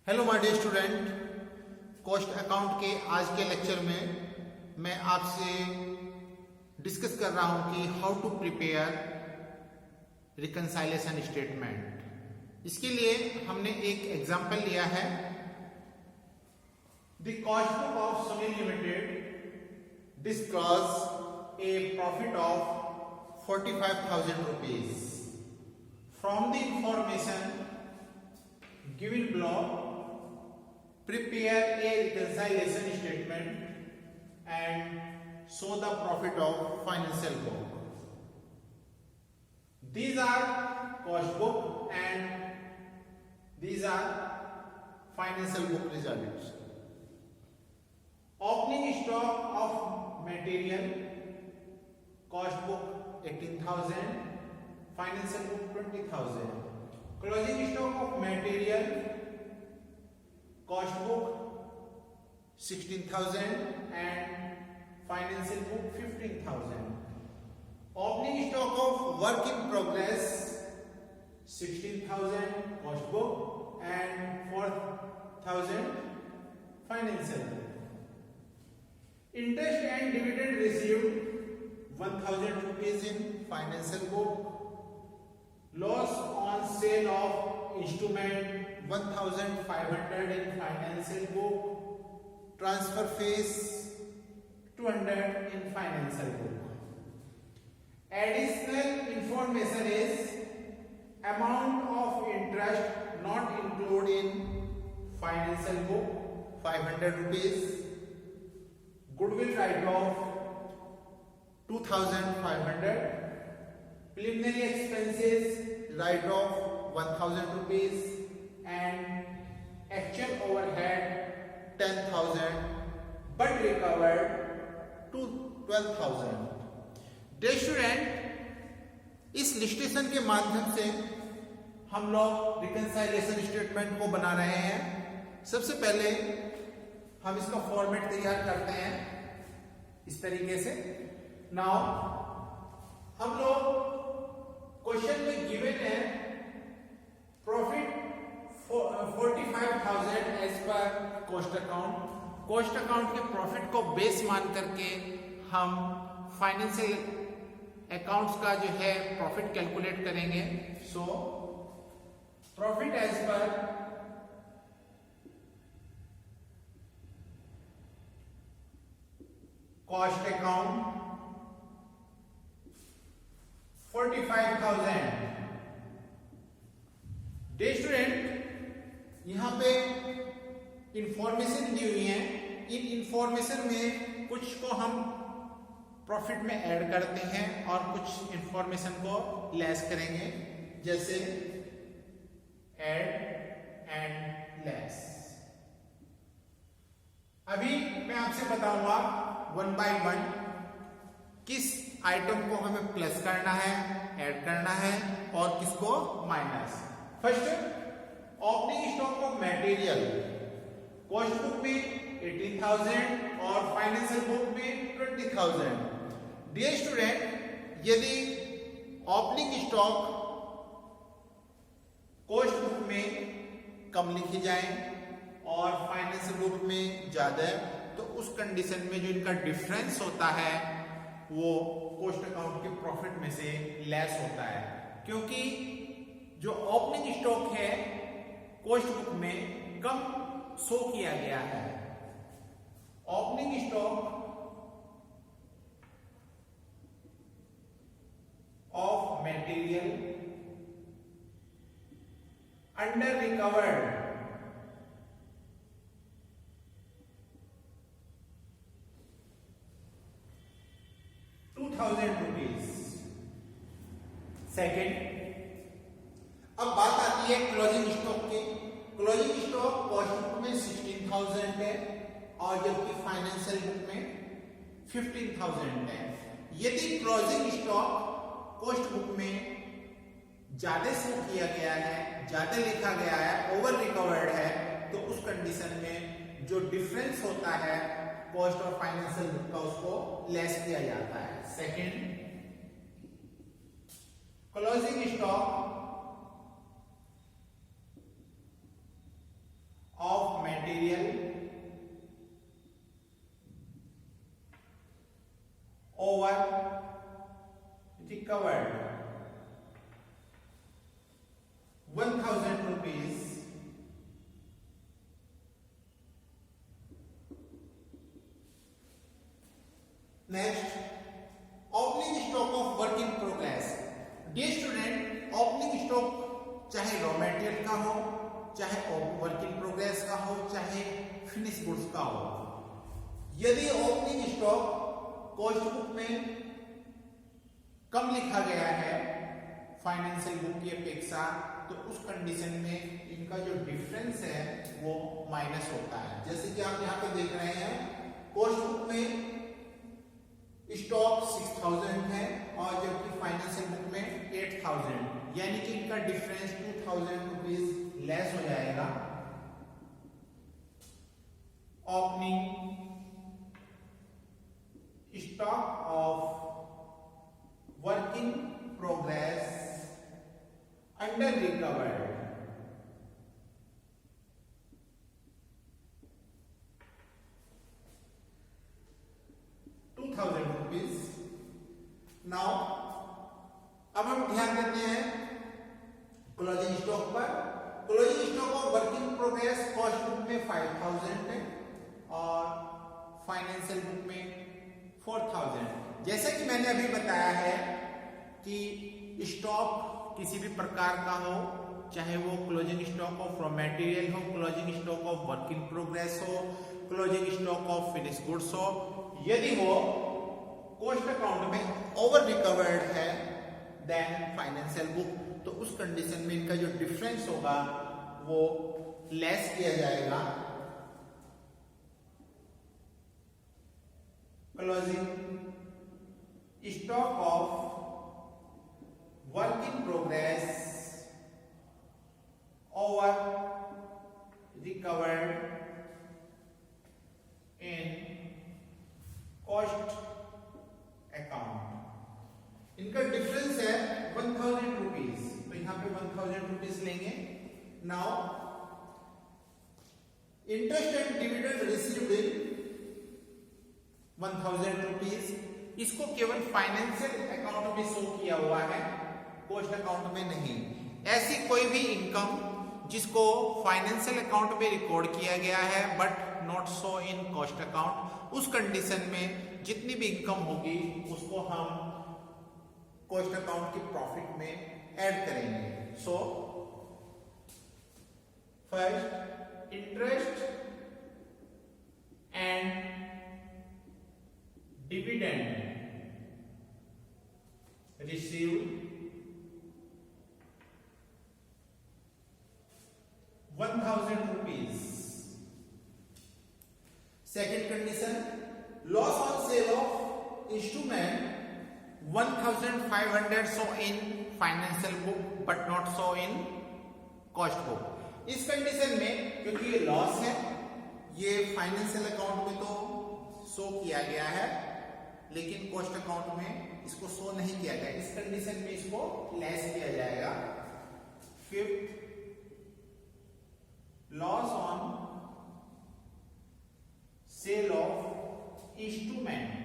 Hello my dear student, cost account के आज के लेक्चर में मैं आपसे डिस्कस कर रहा हूं कि हाउ टू प्रिपेयर रिकंसाइलेशन स्टेटमेंट। इसके लिए हमने एक एग्जांपल लिया है। The cost book of Sunil limited disclose A profit of 45,000 rupees from the information given below. Prepare a reconciliation statement and show the profit of financial book. These are cost book and these are financial book results. Opening stock of material, cost book 18,000, financial book 20,000. Closing stock of material, cost book 16,000 and financial book 15,000. Opening stock of work in progress 16,000 cost book and 4,000 financial book. Interest and dividend received 1,000 rupees in financial book. Loss on sale of instrument 1,500 in financial book. Transfer fees 200 in financial book. Additional information is amount of interest not included in financial book 500 rupees. Goodwill write-off 2,500. Preliminary expenses write-off 1,000 rupees and actual overhead 10,000 but recovered to 12,000. Dear student, इस लिस्टेशन के माध्यम से हम लोग रिकंसाइलेशन statement को बना रहे हैं। सबसे पहले हम इसका फॉर्मेट तैयार करते हैं इस तरीके से। नाउ हम लोग क्वेश्चन में गिवन है profit 45,000 as per cost account. Cost account के प्रॉफिट को बेस मान करके हम फाइनेंशियल अकाउंट्स का जो है प्रॉफिट कैलकुलेट करेंगे। So profit as per cost account 45,000। Dear student, यहां पे इंफॉर्मेशन दी हुई है। इन इंफॉर्मेशन में कुछ को हम प्रॉफिट में ऐड करते हैं और कुछ इंफॉर्मेशन को लेस करेंगे, जैसे ऐड एंड लेस। अभी मैं आपसे बताऊंगा वन बाय वन किस आइटम को हमें प्लस करना है, ऐड करना है और किसको minus. First, opening stock of material cost book में 18,000 और फाइनेंशियल बुक में 20,000। डियर स्टूडेंट, यदि ओपनिंग स्टॉक कॉस्ट बुक में कम लिखी जाए और फाइनेंशियल बुक में ज्यादा, तो उस कंडीशन में जो इनका डिफरेंस होता है वो कॉस्ट अकाउंट के प्रॉफिट में से लेस होता है, क्योंकि जो ओपनिंग स्टॉक है कॉस्ट बुक में कम शो किया गया है। Opening stock of material under recovered 2,000 rupees. Second, अब बात आती है क्लोजिंग स्टॉक की। क्लोजिंग स्टॉक कॉस्ट बुक में 16,000 है और जबकि फाइनेंशियल बुक में 15,000 है। यदि क्लोजिंग स्टॉक कॉस्ट बुक में ज्यादा शो किया गया है, ज्यादा लिखा गया है, ओवर रिकवर्ड है, तो उस कंडीशन में जो डिफरेंस होता है कॉस्ट और फाइनेंशियल बुक का उसको लेस किया जाता है। सेकेंड, क्लोजिंग स्टॉक चाहे रॉ मटेरियल का हो, चाहे वर्क इन प्रोग्रेस का हो, चाहे फिनिश गुड्स का हो। यदि ओपनिंग स्टॉक कॉस्ट बुक में कम लिखा गया है फाइनेंशियल बुक की अपेक्षा, तो उस कंडीशन में इनका जो डिफरेंस है वो माइनस होता है। जैसे कि आप यहाँ पे देख रहे हैं कॉस्ट बुक में स्टॉक 6000 है और जबकि फाइनेंशियल बुक में 8000, यानी कि इनका डिफरेंस 2000 रुपीज लेस हो जाएगा। Opening stock of work in progress under recovered ₹2000। Now अब हम ध्यान देते हैं क्लोजिंग स्टॉक पर। Closing stock of work in progress cost book में 5000 है और फाइनेंशियल बुक में 4000। जैसा कि मैंने अभी बताया है कि स्टॉक किसी भी प्रकार का हो, चाहे वो closing stock of raw material हो, closing stock of work in progress हो, closing stock of finish goods हो, यदि वो कॉस्ट अकाउंट में ओवर रिकवर्ड है देन फाइनेंशियल बुक, तो उस कंडीशन में इनका जो डिफरेंस होगा वो लेस किया जाएगा। Closing stock of work in progress over recovered in cost account. इनका डिफरेंस है 1000 रुपीज, तो यहां पे 1000 रुपीज लेंगे। Now interest and dividend received in 1000 rupees, इसको केवल फाइनेंशियल अकाउंट में शो किया हुआ है, कॉस्ट अकाउंट में नहीं। ऐसी कोई भी इनकम जिसको फाइनेंशियल अकाउंट में रिकॉर्ड किया गया है but not show in cost account, उस कंडीशन में जितनी भी इनकम होगी उसको हम कॉस्ट अकाउंट की प्रॉफिट में ऐड करेंगे। So first interest and dividend received 1000 rupees. Second condition, loss on sale of instrument 1500 so in financial book but not so in cost book. इस कंडीशन में क्योंकि ये लॉस है, ये फाइनेंशियल अकाउंट में तो शो किया गया है लेकिन कॉस्ट अकाउंट में इसको शो नहीं किया गया, इस कंडीशन में इसको लेस किया जाएगा। Fifth, loss on sale of instrument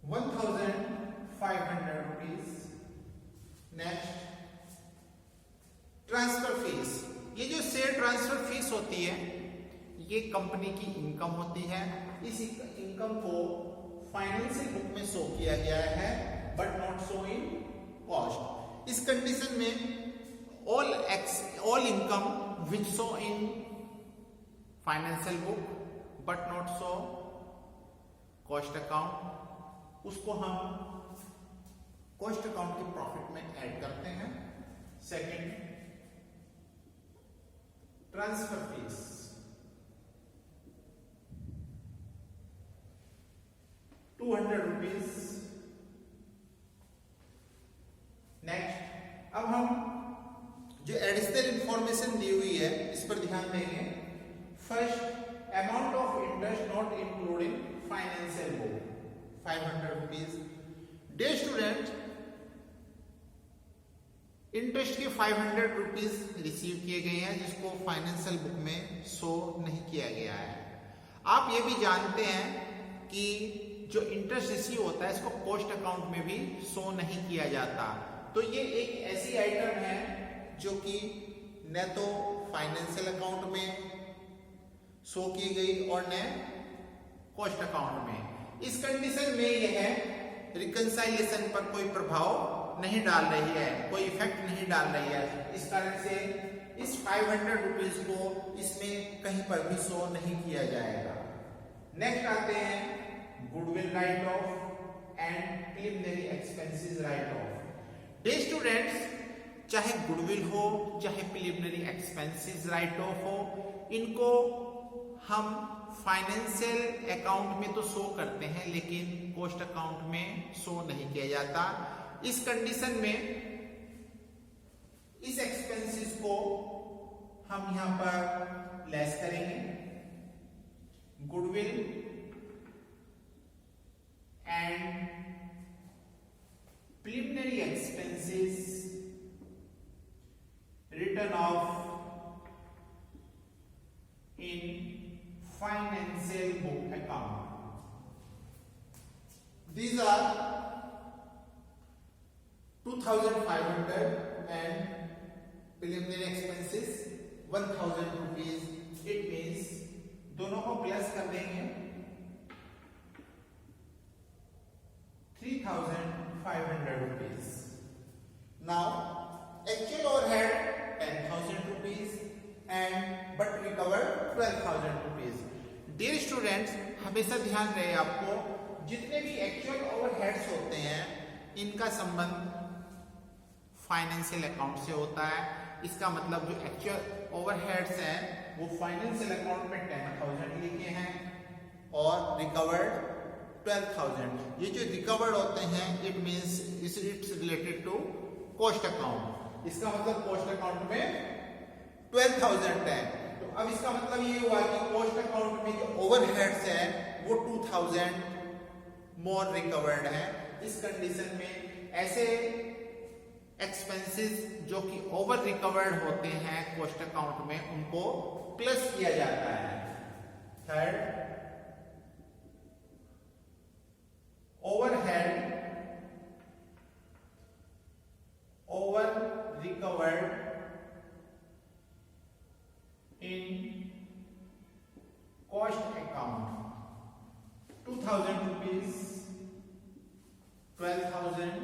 1500 rupees. Next, transfer fees. ये जो शेयर ट्रांसफर फीस होती है ये कंपनी की इनकम होती है, इस इनकम को फाइनेंशियल बुक में शो किया गया है but not show in cost. इस कंडीशन में all income which show in financial book but not show cost account, उसको हम कॉस्ट अकाउंट के प्रॉफिट में ऐड करते हैं। Second, transfer fees 200 rupees. Next, अब हम जो एडिशनल इंफॉर्मेशन दी हुई है इस पर ध्यान देंगे। First, amount of interest not including financial book 500 rupees. Day student, interest के 500 रुपीज रिसीव किए गए हैं जिसको फाइनेंशियल बुक में शो नहीं किया गया है। आप ये भी जानते हैं कि जो इंटरेस्ट रिसीव होता है इसको कॉस्ट अकाउंट में भी शो नहीं किया जाता, तो ये एक ऐसी आइटम है जो कि न तो फाइनेंशियल अकाउंट में शो की गई और न कॉस्ट अकाउंट में। इस कंडीशन में यह रिकंसाइलेशन पर कोई प्रभाव नहीं डाल रही है, कोई इफेक्ट नहीं डाल रही है। इस कारण से इस 500 रुपीज को इसमें कहीं पर भी शो नहीं किया जाएगा। नेक्स्ट आते हैं goodwill right of and preliminary expenses right of. Day students, चाहे गुडविल हो चाहे प्रिलिमिनरी एक्सपेंसेस राइट ऑफ हो, इनको हम फाइनेंशियल अकाउंट में तो शो करते हैं लेकिन कॉस्ट अकाउंट में शो नहीं किया जाता। इस कंडीशन में इस एक्सपेंसेस को हम यहां पर लेस करेंगे। Goodwill and preliminary expenses return of in financial book account. These are 2,500 and preliminary expenses 1,000 rupees. It means दोनों को प्लस कर देंगे 3,500 rupees. Now actual overhead 10,000 rupees and but recovered 12,000 rupees. Dear students, हमेशा ध्यान रहे आपको, जितने भी एक्चुअल ओवरहेड्स होते हैं इनका संबंध फाइनेंशियल अकाउंट से होता है। इसका मतलब जो एक्चुअल ओवरहेड्स हैं वो फाइनेंशियल अकाउंट में 10,000 लिखे हैं और रिकवर्ड 12,000। ये जो रिकवर्ड होते हैं it means it's related to cost account. इसका मतलब कॉस्ट अकाउंट में 12,000 है। तो अब इसका मतलब ये हुआ कि कॉस्ट अकाउंट में जो ओवरहेड्स है वो 2,000 मोर रिकवर्ड है। इस कंडीशन में ऐसे एक्सपेंसेस जो कि ओवर रिकवर्ड होते हैं कॉस्ट अकाउंट में उनको प्लस किया जाता है। Third, overhead over recovered in cost account 2,000 rupees 12,000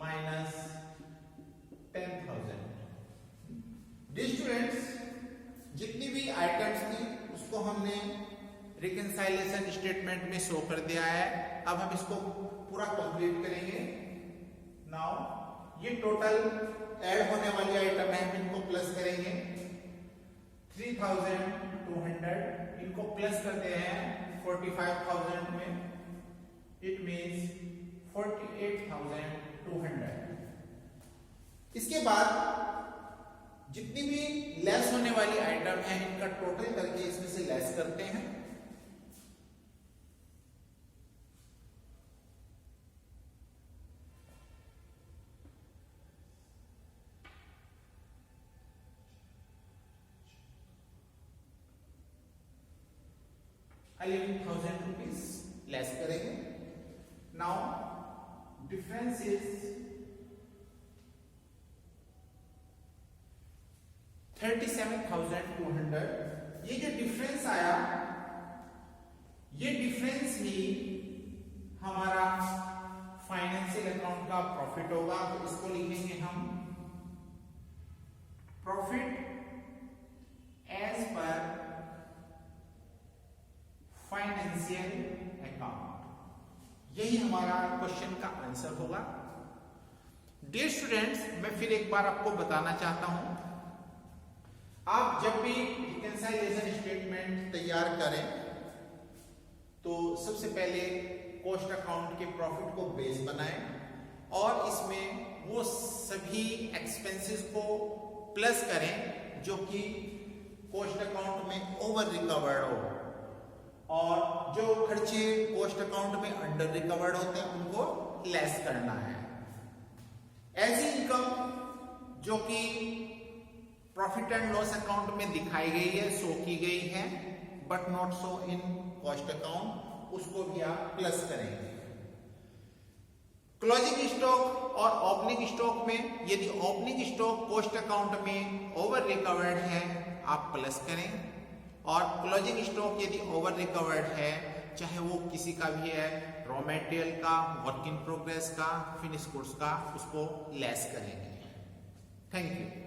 minus 10,000। Dear students, जितनी भी आइटम्स थी उसको हमने रिकंसाइलेशन स्टेटमेंट में शो कर दिया है। अब हम इसको पूरा कंप्लीट करेंगे। नाउ ये टोटल ऐड होने वाली आइटम है, इनको प्लस करेंगे 3,200, इनको प्लस करते हैं 45,000 में, इट मींस 48,200। इसके बाद जितनी भी लेस होने वाली आइटम है इनका टोटल करके इसमें से लेस करते हैं। ₹11,000 लेस करेंगे। Now difference is 37,200। ये जो डिफरेंस आया ये डिफरेंस ही हमारा फाइनेंशियल अकाउंट का प्रॉफिट होगा। तो इसको लिखेंगे हम profit as per financial account. यही हमारा क्वेश्चन का आंसर होगा। डियर स्टूडेंट्स, मैं फिर एक बार आपको बताना चाहता हूं, आप जब भी रिकंसाइलेशन स्टेटमेंट तैयार करें तो सबसे पहले कॉस्ट अकाउंट के प्रॉफिट को बेस बनाएं और इसमें वो सभी एक्सपेंसेस को प्लस करें जो कि कॉस्ट अकाउंट में ओवर रिकवर्ड हो और जो खर्चे कॉस्ट अकाउंट में अंडर रिकवर्ड होते हैं उनको लेस करना है। ऐसी इनकम जो कि प्रॉफिट एंड लॉस अकाउंट में दिखाई गई है, शो की गई है, but not show in cost account, उसको भी आप प्लस करेंगे। क्लोजिंग स्टॉक और ओपनिंग स्टॉक में यदि ओपनिंग स्टॉक कॉस्ट अकाउंट में ओवर रिकवर्ड है आप प्लस करें और क्लोजिंग स्टॉक यदि ओवर रिकवर्ड है चाहे वो किसी का भी है, रॉ मटेरियल का, वर्क इन प्रोग्रेस का, फिनिश गुड्स का, उसको लेस करेंगे। Thank you.